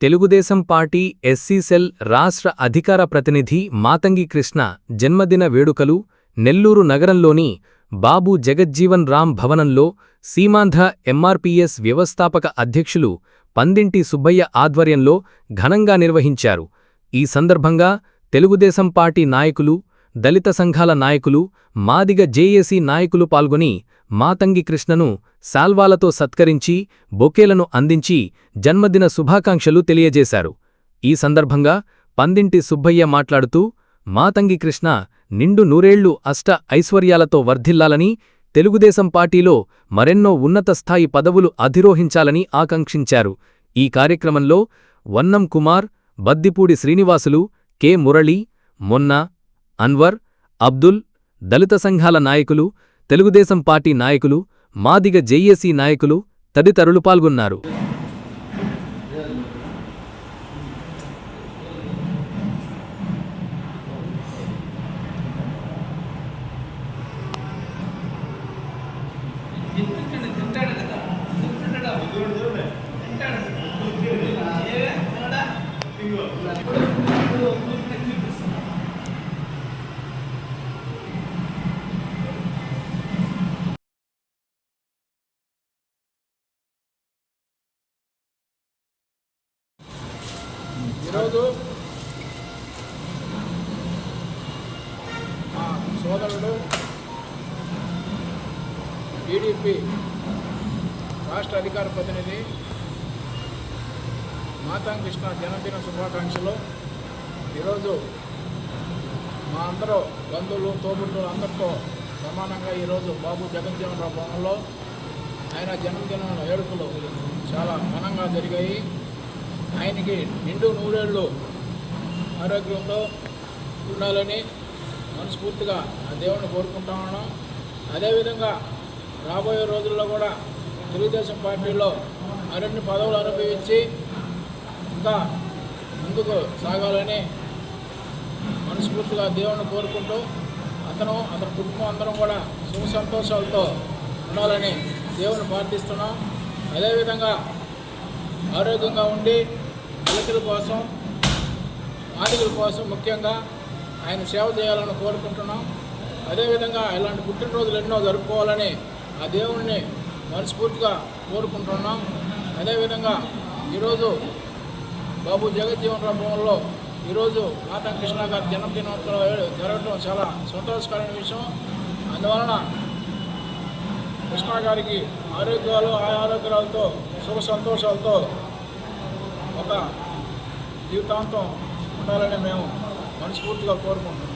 Telugu Desam party SC cell రాష్ట్ర అధికార ప్రతినిధి మాతంగి కృష్ణ జన్మదిన వేడుకలు నెల్లూరు నగరంలోని బాబు జగజ్జీవన్ రామ్ భవనంలో సీమాంధ్ర ఎంఆర్పీఎస్ వ్యవస్థాపక అధ్యక్షులు పందింటి సుబ్బయ్య ఆధ్వర్యంలో ఘనంగా నిర్వహించారు. ఈ సందర్భంగా తెలుగుదేశం పార్టీ నాయకులు, దళిత సంఘాల నాయకులు, మాదిగ జేఏసీ నాయకులు పాల్గొని మాతంగి కృష్ణను శాల్వాలతో సత్కరించి బొకేలను అందించి జన్మదిన శుభాకాంక్షలు తెలియజేశారు. ఈ సందర్భంగా పందింటి సుబ్బయ్య మాట్లాడుతూ మాతంగి కృష్ణ నిండు నూరేళ్లు అష్ట ఐశ్వర్యాలతో వర్ధిల్లాలని, తెలుగుదేశం పార్టీలో మరెన్నో ఉన్నత స్థాయి పదవులు అధిరోహించాలని ఆకాంక్షించారు. ఈ కార్యక్రమంలో వన్నం కుమార్, బద్దిపూడి శ్రీనివాసులు, కె మురళి, మొన్న, అన్వర్, అబ్దుల్, దళిత సంఘాల నాయకులు, తెలుగుదేశం పార్టీ నాయకులు, మాదిగ జేఏసీ నాయకులు తదితరులు పాల్గొన్నారు. ఈరోజు మా సోదరుడు టీడీపీ రాష్ట్ర అధికార ప్రతినిధి మాతంగి కృష్ణ జన్మదిన శుభాకాంక్షలు. ఈరోజు మా అందరూ బంధువులు, తోబుట్టువులు అందరితో సమానంగా ఈరోజు బాబు జగజ్జీవన్ రామ్ భవనంలో ఆయన జన్మదిన వేడుకలు చాలా ఘనంగా జరిగాయి. ఆయనకి నిండు నూరేళ్లు ఆరోగ్యంతో ఉండాలని మనస్ఫూర్తిగా ఆ దేవుడిని కోరుకుంటా ఉన్నాం. అదేవిధంగా రాబోయే రోజుల్లో కూడా తెలుగుదేశం పార్టీలో మరిన్ని పదవులు అనుభవించి ఇంకా ముందుకు సాగాలని మనస్ఫూర్తిగా దేవుడిని కోరుకుంటూ అతని కుటుంబం అందరం కూడా సుఖ సంతోషాలతో ఉండాలని దేవుడిని ప్రార్థిస్తున్నాం. అదేవిధంగా ఆరోగ్యంగా ఉండి దళితుల కోసం, మాదిగల కోసం ముఖ్యంగా ఆయన సేవ చేయాలని కోరుకుంటున్నాం. అదేవిధంగా ఇలాంటి పుట్టినరోజులు ఎన్నో జరుపుకోవాలని ఆ దేవుణ్ణి మనస్ఫూర్తిగా కోరుకుంటున్నాం. అదేవిధంగా ఈరోజు బాబు జగజ్జీవన్ రామ్ భవన్లో ఈరోజు మాతంగి కృష్ణ గారి జన్మదినోత్సవం జరగడం చాలా సంతోషకరమైన విషయం. అందువలన కృష్ణ గారికి ఆరోగ్యాలు, ఆరోగ్యాలతో సుఖ సంతోషాలతో ఒక జీవితాంతం ఉండాలని మేము మనస్ఫూర్తిగా కోరుకుంటున్నాం.